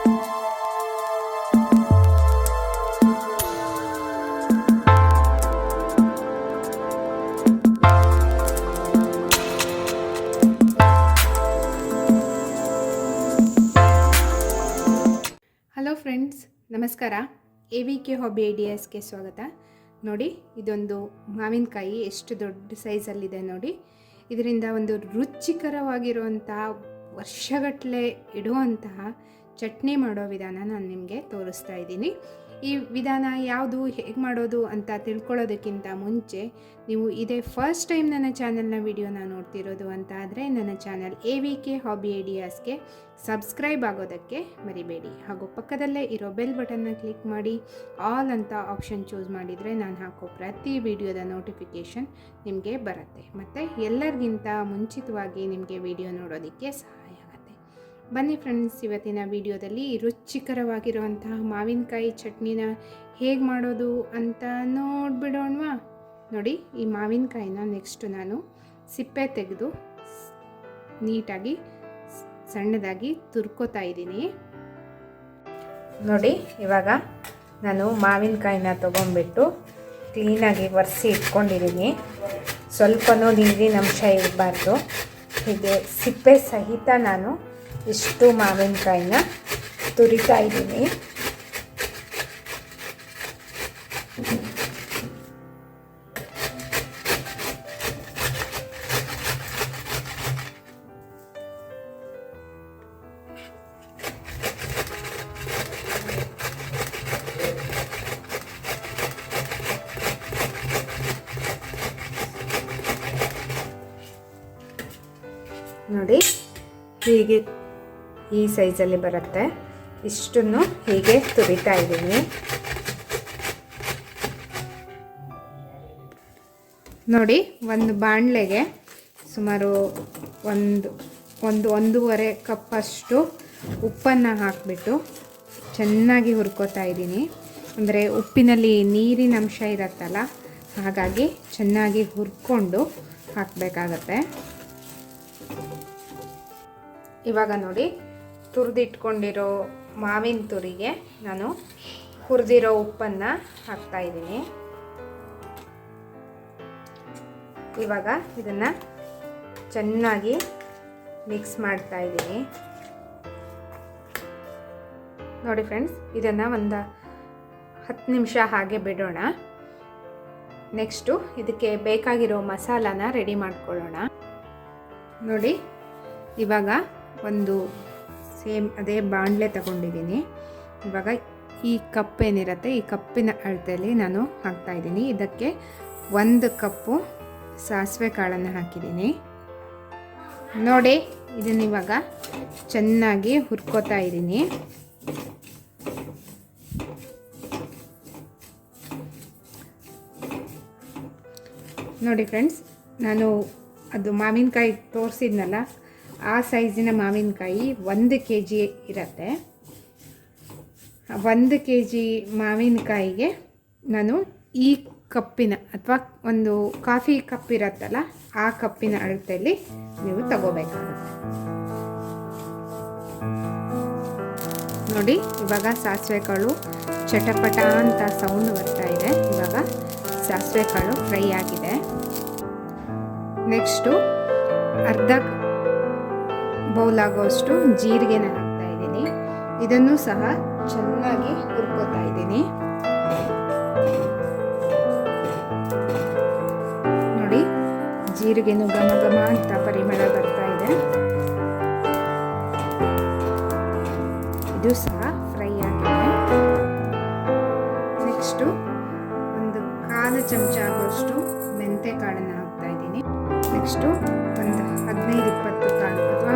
Hello friends, ನಮಸ್ಕಾರ. AVK hobby ಐಡಿಯಾಸ್ಗೆ ಸ್ವಾಗತ. ನೋಡಿ, ಇದೊಂದು ಮಾವಿನಕಾಯಿ ಎಷ್ಟು ದೊಡ್ಡ ಸೈಜಲ್ಲಿದೆ ನೋಡಿ. ಇದರಿಂದ ಒಂದು ರುಚಿಕರವಾಗಿರುವಂತಹ ವರ್ಷಗಟ್ಟಲೆ ಇಡುವಂತಹ ಚಟ್ನಿ ಮಾಡೋ ವಿಧಾನ ನಾನು ನಿಮಗೆ ತೋರಿಸ್ತಾ ಇದ್ದೀನಿ. ಈ ವಿಧಾನ ಯಾವುದು, ಹೇಗೆ ಮಾಡೋದು ಅಂತ ತಿಳ್ಕೊಳ್ಳೋದಕ್ಕಿಂತ ಮುಂಚೆ ನೀವು ಇದೇ ಫಸ್ಟ್ ಟೈಮ್ ನನ್ನ ಚಾನಲ್ನ ವಿಡಿಯೋನ ನೋಡ್ತಿರೋದು ಅಂತ ಆದರೆ ನನ್ನ ಚಾನಲ್ AVK ಹಾಬಿ ಐಡಿಯಾಸ್ಗೆ ಸಬ್ಸ್ಕ್ರೈಬ್ ಆಗೋದಕ್ಕೆ ಮರಿಬೇಡಿ. ಹಾಗೂ ಪಕ್ಕದಲ್ಲೇ ಇರೋ ಬೆಲ್ ಬಟನ್ನ ಕ್ಲಿಕ್ ಮಾಡಿ ಆಲ್ ಅಂತ ಆಪ್ಷನ್ ಚೂಸ್ ಮಾಡಿದರೆ ನಾನು ಹಾಕೋ ಪ್ರತಿ ವಿಡಿಯೋದ ನೋಟಿಫಿಕೇಷನ್ ನಿಮಗೆ ಬರುತ್ತೆ. ಮತ್ತು ಎಲ್ಲರಿಗಿಂತ ಮುಂಚಿತವಾಗಿ ನಿಮಗೆ ವಿಡಿಯೋ ನೋಡೋದಕ್ಕೆ ಸಹಾಯ ಆಗುತ್ತೆ. ಬನ್ನಿ ಫ್ರೆಂಡ್ಸ್, ಇವತ್ತಿನ ವಿಡಿಯೋದಲ್ಲಿ ರುಚಿಕರವಾಗಿರುವಂತಹ ಮಾವಿನಕಾಯಿ ಚಟ್ನಿನ ಹೇಗೆ ಮಾಡೋದು ಅಂತ ನೋಡಿಬಿಡೋಣವಾ. ನೋಡಿ, ಈ ಮಾವಿನಕಾಯಿನ ನೆಕ್ಸ್ಟ್ ನಾನು ಸಿಪ್ಪೆ ತೆಗೆದು ನೀಟಾಗಿ ಸಣ್ಣದಾಗಿ ತುರ್ಕೋತಾ ಇದ್ದೀನಿ. ನೋಡಿ, ಇವಾಗ ನಾನು ಮಾವಿನಕಾಯಿನ ತೊಗೊಂಡ್ಬಿಟ್ಟು ಕ್ಲೀನಾಗಿ ಒರೆಸಿ ಇಟ್ಕೊಂಡಿದ್ದೀನಿ. ಸ್ವಲ್ಪನೂ ನೀರಿನ ಅಂಶ ಇರಬಾರ್ದು. ಹೀಗೆ ಸಿಪ್ಪೆ ಸಹಿತ ನಾನು ಇಷ್ಟು ಮಾವಿನಕಾಯಿನ ತುರಿತಾ ಇದ್ದೀನಿ. ನೋಡಿ, ಹೀಗೆ ಈ ಸೈಜಲ್ಲಿ ಬರುತ್ತೆ. ಇಷ್ಟನ್ನು ಹೀಗೆ ತುರಿತಾ ಇದ್ದೀನಿ. ನೋಡಿ, ಒಂದು ಬಾಣಲೆಗೆ ಸುಮಾರು ಒಂದೂವರೆ ಕಪ್ಪಷ್ಟು ಉಪ್ಪನ್ನು ಹಾಕಿಬಿಟ್ಟು ಚೆನ್ನಾಗಿ ಹುರ್ಕೋತಾ ಇದ್ದೀನಿ. ಅಂದರೆ ಉಪ್ಪಿನಲ್ಲಿ ನೀರಿನ ಅಂಶ ಇರುತ್ತಲ್ಲ, ಹಾಗಾಗಿ ಚೆನ್ನಾಗಿ ಹುರ್ಕೊಂಡು ಹಾಕಬೇಕಾಗತ್ತೆ. ಇವಾಗ ನೋಡಿ, ತುರಿದಿಟ್ಕೊಂಡಿರೋ ಮಾವಿನ ತುರಿಗೆ ನಾನು ಹುರಿದಿರೋ ಉಪ್ಪನ್ನು ಹಾಕ್ತಾಯಿದ್ದೀನಿ. ಇವಾಗ ಇದನ್ನು ಚೆನ್ನಾಗಿ ಮಿಕ್ಸ್ ಮಾಡ್ತಾಯಿದ್ದೀನಿ. ನೋಡಿ ಫ್ರೆಂಡ್ಸ್, ಇದನ್ನು ಒಂದು 10 ನಿಮಿಷ ಹಾಗೆ ಬಿಡೋಣ. ನೆಕ್ಸ್ಟು ಇದಕ್ಕೆ ಬೇಕಾಗಿರೋ ಮಸಾಲಾನ ರೆಡಿ ಮಾಡ್ಕೊಳ್ಳೋಣ. ನೋಡಿ, ಇವಾಗ ಒಂದು ಸೇಮ್ ಅದೇ ಬಾಣಲೆ ತಗೊಂಡಿದ್ದೀನಿ. ಇವಾಗ ಈ ಕಪ್ ಏನಿರುತ್ತೆ, ಈ ಕಪ್ಪಿನ ಅಳತೆಯಲ್ಲಿ ನಾನು ಹಾಕ್ತಾಯಿದ್ದೀನಿ. ಇದಕ್ಕೆ 1 ಕಪ್ಪು ಸಾಸಿವೆ ಕಾಳನ್ನು ಹಾಕಿದ್ದೀನಿ. ನೋಡಿ, ಇದನ್ನಿವಾಗ ಚೆನ್ನಾಗಿ ಹುರ್ಕೋತಾ ಇದ್ದೀನಿ. ನೋಡಿ ಫ್ರೆಂಡ್ಸ್, ನಾನು ಅದು ಮಾವಿನಕಾಯಿ ತೋರಿಸಿದ್ನಲ್ಲ, ಆ ಸೈಜಿನ ಮಾವಿನಕಾಯಿ 1 kg ಇರುತ್ತೆ. 1 kg ಮಾವಿನಕಾಯಿಗೆ ನಾನು ಈ ಕಪ್ಪಿನ ಅಥವಾ ಒಂದು ಕಾಫಿ ಕಪ್ ಇರುತ್ತಲ್ಲ, ಆ ಕಪ್ಪಿನ ಅಳತೆಯಲ್ಲಿ ನೀವು ತಗೋಬೇಕಾಗುತ್ತೆ. ನೋಡಿ, ಇವಾಗ ಸಾಸಿವೆ ಕಾಳು ಚಟಪಟ ಅಂತ ಸೌಂಡ್ ಬರ್ತಾ ಇದೆ. ಇವಾಗ ಸಾಸಿವೆ ಕಾಳು ಫ್ರೈ ಆಗಿದೆ. ನೆಕ್ಸ್ಟು ಅರ್ಧ ಬೌಲ್ ಆಗೋಷ್ಟು ಜೀರಿಗೆನ ಹಾಕ್ತಾ ಇದ್ದೀನಿ. ಇದನ್ನು ಸಹ ಚೆನ್ನಾಗಿ ಹುರ್ಕೋತಾ ಇದ್ದೀನಿ. ನೋಡಿ, ಜೀರಿಗೆನು ಘಮ ಘಮ ಅಂತ ಪರಿಮಳ ಬರ್ತಾ ಇದೆ. ಇದು ಸಹ ಫ್ರೈ ಆಗಿದೆ. ನೆಕ್ಸ್ಟು ಒಂದು 1/4 ಚಮಚ ಆಗೋಷ್ಟು ಮೆಂತೆ ಕಾಳನ್ನು ಹಾಕ್ತಾ ಇದ್ದೀನಿ. ನೆಕ್ಸ್ಟು ಒಂದು 15-20 ಕಾಳು ಅಥವಾ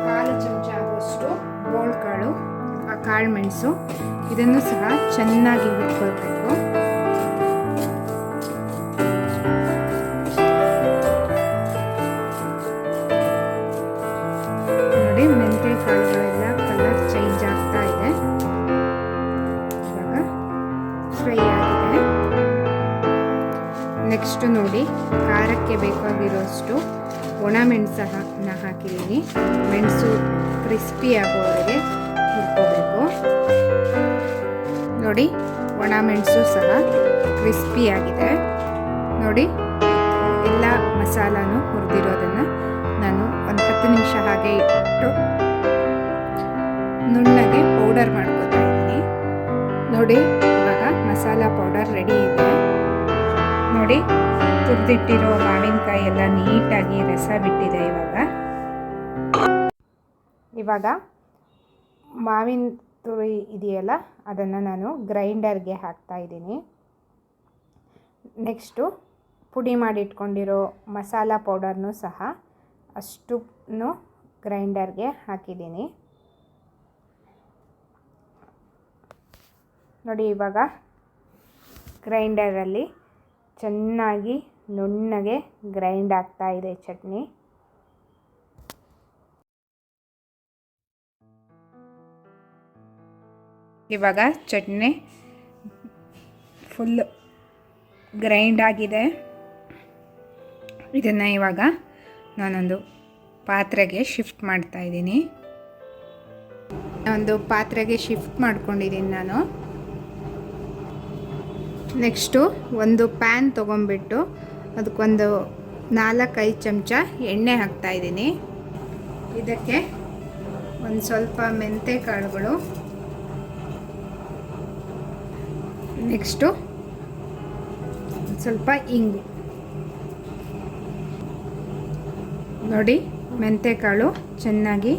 1/4 ಚಮಚ ಆಗೋಷ್ಟು ಬೋಳ್ ಕಾಳು, ಕಾಳು ಮೆಣಸು, ಇದನ್ನು ಸಹ ಚೆನ್ನಾಗಿ ಹುರ್ಕೊಳ್ಬೇಕು. ನೋಡಿ, ಮೆಂತೆ ಕಾಳುಗಳೆಲ್ಲ ಕಲರ್ ಚೇಂಜ್ ಆಗ್ತಾ ಇದೆ. ಇವಾಗ ಫ್ರೈ ಆಗಿದೆ. ನೆಕ್ಸ್ಟು ನೋಡಿ, ಖಾರಕ್ಕೆ ಬೇಕಾಗಿರೋಷ್ಟು ಒಣ ಮೆಣಸನ್ನು ಹಾಕಿದ್ದೀನಿ. ಮೆಣಸು ಕ್ರಿಸ್ಪಿ ಆಗೋವರೆಗೆ ಹುರ್ಕೋಬೇಕು. ನೋಡಿ, ಒಣ ಮೆಣಸು ಸಹ ಕ್ರಿಸ್ಪಿಯಾಗಿದೆ. ನೋಡಿ, ಎಲ್ಲ ಮಸಾಲಾನು ಹುರಿದಿರೋದನ್ನು ನಾನು ಒಂದು 10 ನಿಮಿಷ ಹಾಗೆ ಇಟ್ಟು ನುಣ್ಣಗೆ ಪೌಡರ್ ಮಾಡ್ಕೊತಾ ಇದ್ದೀನಿ. ನೋಡಿ, ಇವಾಗ ಮಸಾಲ ಪೌಡರ್ ರೆಡಿ ಇದೆ. ನೋಡಿ, ತುರಿದಿಟ್ಟಿರೋ ಮಾವಿನಕಾಯಿ ಎಲ್ಲ ನೀಟಾಗಿ ರಸ ಬಿಟ್ಟಿದೆ. ಇವಾಗ ಮಾವಿನ ತುರಿ ಇದೆಯಲ್ಲ, ಅದನ್ನು ನಾನು ಗ್ರೈಂಡರ್ಗೆ ಹಾಕ್ತಾ ಇದ್ದೀನಿ. ನೆಕ್ಸ್ಟು ಪುಡಿ ಮಾಡಿಟ್ಕೊಂಡಿರೋ ಮಸಾಲ ಪೌಡರ್ನೂ ಸಹ ಅಷ್ಟನ್ನು ಗ್ರೈಂಡರ್ಗೆ ಹಾಕಿದ್ದೀನಿ. ನೋಡಿ, ಇವಾಗ ಗ್ರೈಂಡರಲ್ಲಿ ಚೆನ್ನಾಗಿ ನುಣ್ಣಗೆ ಗ್ರೈಂಡ್ ಆಗ್ತಾ ಇದೆ ಚಟ್ನಿ. ಇವಾಗ ಚಟ್ನಿ ಫುಲ್ ಗ್ರೈಂಡ್ ಆಗಿದೆ. ಇದನ್ನು ಇವಾಗ ನಾನೊಂದು ಪಾತ್ರೆಗೆ ಶಿಫ್ಟ್ ಮಾಡ್ತಾ ಇದ್ದೀನಿ. ಒಂದು ಪಾತ್ರೆಗೆ ಶಿಫ್ಟ್ ಮಾಡ್ಕೊಂಡಿದ್ದೀನಿ ನಾನು. ನೆಕ್ಸ್ಟು ಒಂದು ಪ್ಯಾನ್ ತೊಗೊಂಬಿಟ್ಟು ಅದಕ್ಕೊಂದು 4-5 ಚಮಚ ಎಣ್ಣೆ ಹಾಕ್ತಾಯಿದ್ದೀನಿ. ಇದಕ್ಕೆ ಒಂದು ಸ್ವಲ್ಪ ಮೆಂತ್ಯ ಕಾಳುಗಳು, ನೆಕ್ಸ್ಟು ಸ್ವಲ್ಪ ಇಂಗು. ನೋಡಿ, ಮೆಂತ್ಯಕಾಳು ಚೆನ್ನಾಗಿ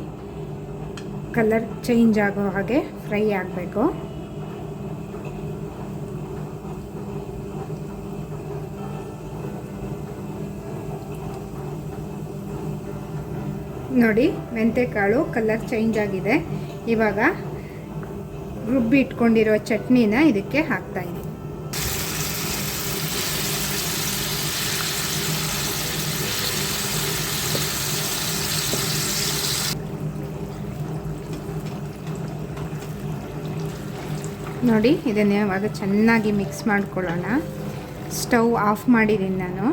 ಕಲರ್ ಚೇಂಜ್ ಆಗೋ ಹಾಗೆ ಫ್ರೈ ಆಗಬೇಕು. ನೋಡಿ, ಮೆಂತ್ಯಕಾಳು ಕಲರ್ ಚೇಂಜ್ ಆಗಿದೆ. ಇವಾಗ ರುಬ್ಬಿ ಇಟ್ಕೊಂಡಿರೋ ಚಟ್ನಿನ ಇದಕ್ಕೆ ಹಾಕ್ತಾ ಇದ್ದೀನಿ. ನೋಡಿ, ಇದನ್ನು ಇವಾಗ ಚೆನ್ನಾಗಿ ಮಿಕ್ಸ್ ಮಾಡ್ಕೊಳ್ಳೋಣ. ಸ್ಟವ್ ಆಫ್ ಮಾಡಿದ್ದೀನಿ ನಾನು.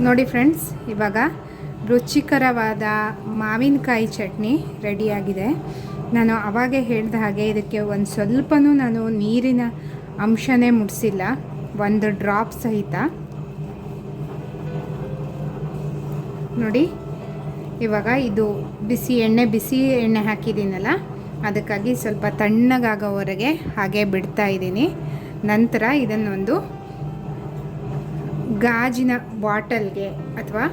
ನೋಡಿ ಫ್ರೆಂಡ್ಸ್, ಇವಾಗ ರುಚಿಕರವಾದ ಮಾವಿನಕಾಯಿ ಚಟ್ನಿ ರೆಡಿಯಾಗಿದೆ. ನಾನು ಆವಾಗೇ ಹೇಳಿದ ಹಾಗೆ ಇದಕ್ಕೆ ಒಂದು ಸ್ವಲ್ಪನೂ ನಾನು ನೀರಿನ ಅಂಶನೇ ಮುಡಿಸಿಲ್ಲ, ಒಂದು ಡ್ರಾಪ್ ಸಹಿತ. ನೋಡಿ, ಇವಾಗ ಇದು ಬಿಸಿ ಎಣ್ಣೆ ಹಾಕಿದ್ದೀನಲ್ಲ, ಅದಕ್ಕಾಗಿ ಸ್ವಲ್ಪ ತಣ್ಣಗಾಗೋವರೆಗೆ ಹಾಗೆ ಬಿಡ್ತಾ ಇದ್ದೀನಿ. ನಂತರ ಇದನ್ನೊಂದು ಗಾಜಿನ ಬಾಟಲ್ಗೆ ಅಥವಾ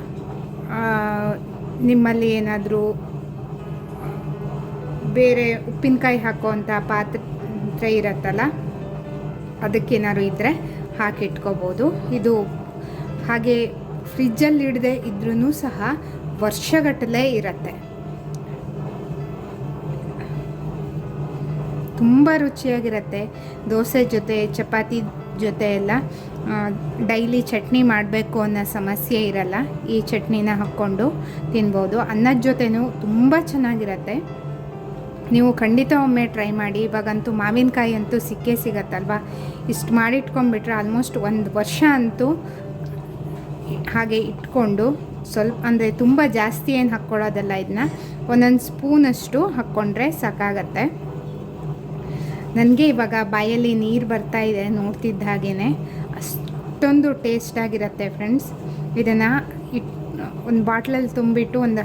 ನಿಮ್ಮಲ್ಲಿ ಏನಾದರೂ ಬೇರೆ ಉಪ್ಪಿನಕಾಯಿ ಹಾಕೋವಂಥ ಪಾತ್ರೆ ಇರುತ್ತಲ್ಲ, ಅದಕ್ಕೇನಾದ್ರು ಇದ್ದರೆ ಹಾಕಿಟ್ಕೋಬೋದು. ಇದು ಹಾಗೆ ಫ್ರಿಜ್ಜಲ್ಲಿ ಇಡದೆ ಇದ್ರೂ ಸಹ ವರ್ಷಗಟ್ಟಲೆ ಇರುತ್ತೆ. ತುಂಬ ರುಚಿಯಾಗಿರುತ್ತೆ. ದೋಸೆ ಜೊತೆ, ಚಪಾತಿ ಜೊತೆ ಎಲ್ಲ ಡೈಲಿ ಚಟ್ನಿ ಮಾಡಬೇಕು ಅನ್ನೋ ಸಮಸ್ಯೆ ಇರಲ್ಲ. ಈ ಚಟ್ನಿನ ಹಾಕ್ಕೊಂಡು ತಿನ್ಬೋದು. ಅನ್ನದ ಜೊತೆನೂ ತುಂಬ ಚೆನ್ನಾಗಿರುತ್ತೆ. ನೀವು ಖಂಡಿತ ಒಮ್ಮೆ ಟ್ರೈ ಮಾಡಿ. ಇವಾಗಂತೂ ಮಾವಿನಕಾಯಿ ಅಂತೂ ಸಿಕ್ಕೇ ಸಿಗತ್ತಲ್ವ. ಇಷ್ಟು ಮಾಡಿಟ್ಕೊಂಡ್ಬಿಟ್ರೆ ಆಲ್ಮೋಸ್ಟ್ 1 ವರ್ಷ ಅಂತೂ ಹಾಗೆ ಇಟ್ಕೊಂಡು, ಸ್ವಲ್ಪ ಅಂದರೆ ತುಂಬ ಜಾಸ್ತಿ ಏನು ಹಾಕ್ಕೊಳ್ಳೋದಲ್ಲ, ಇದನ್ನ ಒಂದೊಂದು ಸ್ಪೂನಷ್ಟು ಹಾಕ್ಕೊಂಡ್ರೆ ಸಾಕಾಗತ್ತೆ. ನನಗೆ ಇವಾಗ ಬಾಯಲ್ಲಿ ನೀರು ಬರ್ತಾ ಇದೆ ನೋಡ್ತಿದ್ದ ಹಾಗೇ. ಅಷ್ಟೊಂದು ಟೇಸ್ಟಾಗಿರುತ್ತೆ ಫ್ರೆಂಡ್ಸ್. ಇದನ್ನು ಒಂದು ಬಾಟ್ಲಲ್ಲಿ ತುಂಬಿಟ್ಟು ಒಂದು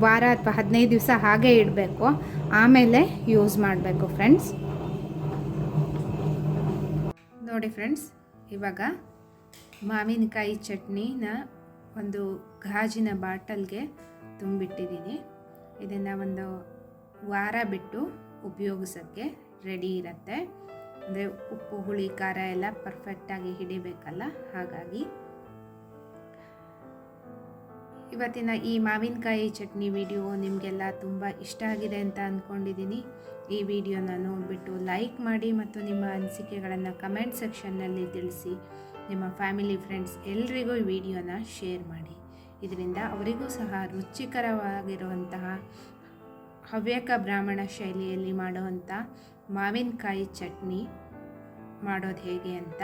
ವಾರ ಅಥವಾ 15 ದಿವಸ ಹಾಗೆ ಇಡಬೇಕು. ಆಮೇಲೆ ಯೂಸ್ ಮಾಡಬೇಕು ಫ್ರೆಂಡ್ಸ್. ನೋಡಿ ಫ್ರೆಂಡ್ಸ್, ಇವಾಗ ಮಾವಿನಕಾಯಿ ಚಟ್ನಿನ ಒಂದು ಗಾಜಿನ ಬಾಟಲ್ಗೆ ತುಂಬಿಟ್ಟಿದ್ದೀನಿ. ಇದನ್ನು ಒಂದು ವಾರ ಬಿಟ್ಟು ಉಪಯೋಗಿಸೋಕ್ಕೆ ರೆಡಿ ಇರುತ್ತೆ. ಅಂದರೆ ಉಪ್ಪು, ಹುಳಿ, ಖಾರ ಎಲ್ಲ ಪರ್ಫೆಕ್ಟಾಗಿ ಹಿಡಿಬೇಕಲ್ಲ, ಹಾಗಾಗಿ. ಇವತ್ತಿನ ಈ ಮಾವಿನಕಾಯಿ ಚಟ್ನಿ ವಿಡಿಯೋ ನಿಮಗೆಲ್ಲ ತುಂಬ ಇಷ್ಟ ಆಗಿದೆ ಅಂತ ಅಂದ್ಕೊಂಡಿದ್ದೀನಿ. ಈ ವಿಡಿಯೋನ ನೋಡಿಬಿಟ್ಟು ಲೈಕ್ ಮಾಡಿ ಮತ್ತು ನಿಮ್ಮ ಅನಿಸಿಕೆಗಳನ್ನು ಕಮೆಂಟ್ ಸೆಕ್ಷನ್ನಲ್ಲಿ ತಿಳಿಸಿ. ನಿಮ್ಮ ಫ್ಯಾಮಿಲಿ, ಫ್ರೆಂಡ್ಸ್ ಎಲ್ರಿಗೂ ಈ ವಿಡಿಯೋನ ಶೇರ್ ಮಾಡಿ. ಇದರಿಂದ ಅವರಿಗೂ ಸಹ ರುಚಿಕರವಾಗಿರುವಂತಹ ಹವ್ಯಕ ಬ್ರಾಹ್ಮಣ ಶೈಲಿಯಲ್ಲಿ ಮಾಡುವಂಥ ಮಾವಿನಕಾಯಿ ಚಟ್ನಿ ಮಾಡೋದು ಹೇಗೆ ಅಂತ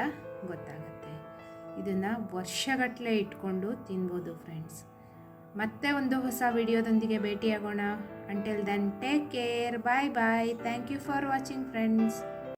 ಗೊತ್ತಾಗುತ್ತೆ. ಇದನ್ನು ವರ್ಷಗಟ್ಟಲೆ ಇಟ್ಕೊಂಡು ತಿನ್ಬೋದು ಫ್ರೆಂಡ್ಸ್. ಮತ್ತೆ ಒಂದು ಹೊಸ ವಿಡಿಯೋದೊಂದಿಗೆ ಭೇಟಿಯಾಗೋಣ. Until then take care, bye bye. Thank you for watching friends.